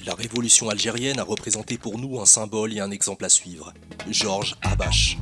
La révolution algérienne a représenté pour nous un symbole et un exemple à suivre. Georges Habache.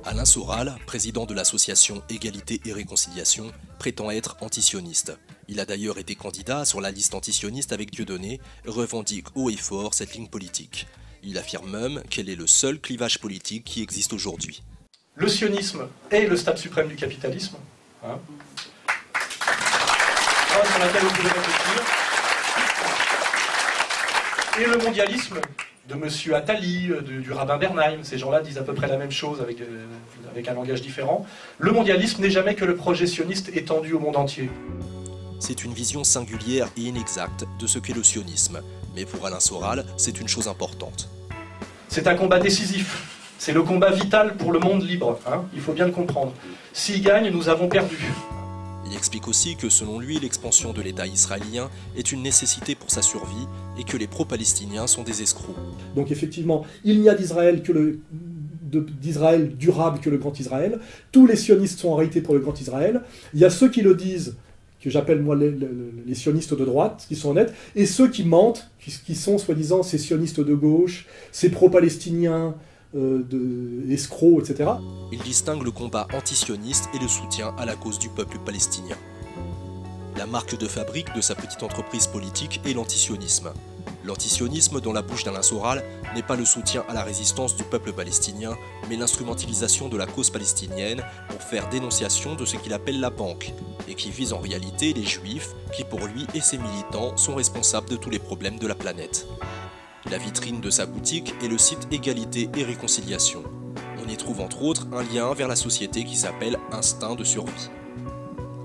Alain Soral, président de l'association Égalité et Réconciliation, prétend être antisioniste. Il a d'ailleurs été candidat sur la liste antisioniste avec Dieudonné, revendique haut et fort cette ligne politique. Il affirme même qu'elle est le seul clivage politique qui existe aujourd'hui. Le sionisme est le stade suprême du capitalisme, hein, sur laquelle vous pouvez réfléchir. Et le mondialisme de M. Attali, du rabbin Bernheim, ces gens-là disent à peu près la même chose avec un langage différent. Le mondialisme n'est jamais que le projet sioniste étendu au monde entier. C'est une vision singulière et inexacte de ce qu'est le sionisme, mais pour Alain Soral, c'est une chose importante. C'est un combat décisif, c'est le combat vital pour le monde libre, hein, il faut bien le comprendre. S'il gagne, nous avons perdu. Il explique aussi que selon lui, l'expansion de l'État israélien est une nécessité pour sa survie et que les pro-palestiniens sont des escrocs. Donc effectivement, il n'y a d'Israël d'Israël durable que le Grand Israël. Tous les sionistes sont en réalité pour le Grand Israël. Il y a ceux qui le disent, que j'appelle moi les sionistes de droite, qui sont honnêtes, et ceux qui mentent, qui sont soi-disant ces sionistes de gauche, ces pro-palestiniens, escrocs, etc. Il distingue le combat antisioniste et le soutien à la cause du peuple palestinien. La marque de fabrique de sa petite entreprise politique est l'antisionisme. L'antisionisme, dans la bouche d'Alain Soral, n'est pas le soutien à la résistance du peuple palestinien, mais l'instrumentalisation de la cause palestinienne pour faire dénonciation de ce qu'il appelle la banque, et qui vise en réalité les juifs, qui pour lui et ses militants sont responsables de tous les problèmes de la planète. La vitrine de sa boutique est le site Égalité et Réconciliation. On y trouve entre autres un lien vers la société qui s'appelle Instinct de survie.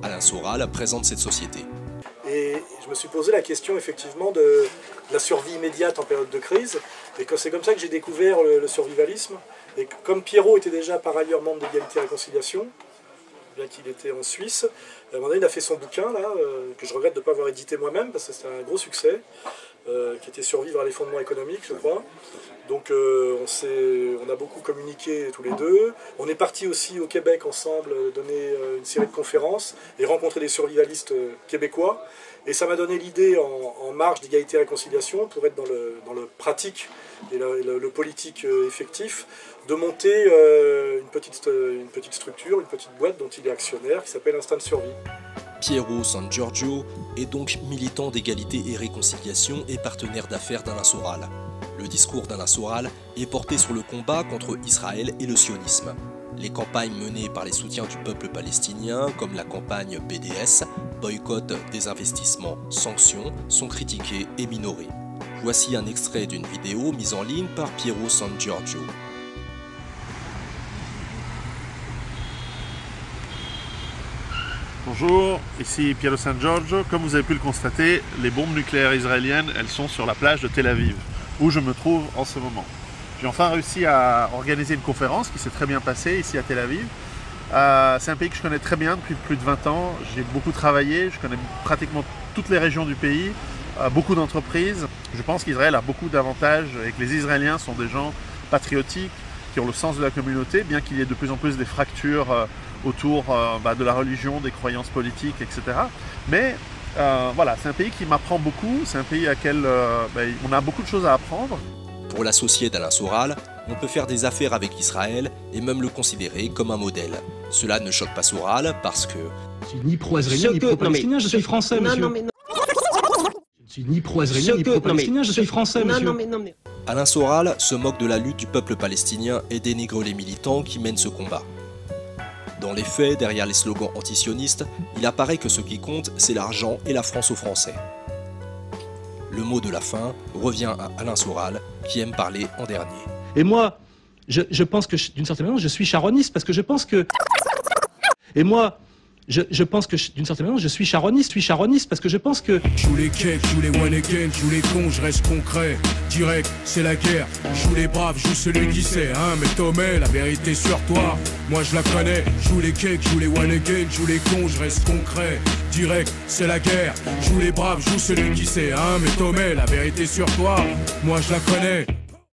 Alain Soral présente cette société. Et je me suis posé la question effectivement de la survie immédiate en période de crise. Et c'est comme ça que j'ai découvert le survivalisme. Et comme Pierrot était déjà par ailleurs membre d'Égalité et Réconciliation, bien qu'il était en Suisse, à un moment donné il a fait son bouquin, là, que je regrette de ne pas avoir édité moi-même, parce que c'était un gros succès. Qui était Survivre à l'effondrement économique, je crois. Donc on a beaucoup communiqué tous les deux. On est partis aussi au Québec ensemble donner une série de conférences et rencontrer des survivalistes québécois. Et ça m'a donné l'idée, en marge d'Égalité et Réconciliation, pour être dans le pratique et le politique effectif, de monter une petite structure, une petite boîte dont il est actionnaire, qui s'appelle Instinct de survie. Piero San Giorgio est donc militant d'égalité et réconciliation et partenaire d'affaires d'Alain Soral. Le discours d'Alain Soral est porté sur le combat contre Israël et le sionisme. Les campagnes menées par les soutiens du peuple palestinien, comme la campagne BDS, boycott, désinvestissement, sanctions, sont critiquées et minorées. Voici un extrait d'une vidéo mise en ligne par Piero San Giorgio. Bonjour, ici Piero San Giorgio. Comme vous avez pu le constater, les bombes nucléaires israéliennes, elles sont sur la plage de Tel Aviv, où je me trouve en ce moment. J'ai enfin réussi à organiser une conférence qui s'est très bien passée ici à Tel Aviv. C'est un pays que je connais très bien depuis plus de 20 ans. J'ai beaucoup travaillé, je connais pratiquement toutes les régions du pays, beaucoup d'entreprises. Je pense qu'Israël a beaucoup d'avantages et que les Israéliens sont des gens patriotiques, qui ont le sens de la communauté, bien qu'il y ait de plus en plus des fractures autour de la religion, des croyances politiques, etc. Mais voilà, c'est un pays qui m'apprend beaucoup, c'est un pays à quel on a beaucoup de choses à apprendre. Pour l'associé d'Alain Soral, on peut faire des affaires avec Israël et même le considérer comme un modèle. Cela ne choque pas Soral parce que... Je suis ni pro-israélien ni pro-palestinien, je suis français, monsieur. Je ne suis ni pro-israélien ni pro-palestinien, je suis français, monsieur. Alain Soral se moque de la lutte du peuple palestinien et dénigre les militants qui mènent ce combat. Dans les faits, derrière les slogans antisionistes, il apparaît que ce qui compte, c'est l'argent et la France aux Français. Le Le mot de la fin revient à Alain Soral, qui aime parler en dernier. Et moi, je pense que d'une certaine manière, je suis charoniste, parce que je pense que... Et moi, je pense que d'une certaine manière, je suis charoniste parce que je pense que... Joue les cakes, joue les one again, joue les cons, je reste concret. Direct, c'est la guerre. Joue les braves, joue celui qui sait, hein. Mais Tomé, la vérité sur toi, moi je la connais. Joue les cakes, joue les one again, joue les cons, je reste concret. Direct, c'est la guerre. Joue les braves, joue celui qui sait, hein. Mais Tomé, la vérité sur toi, moi je la connais.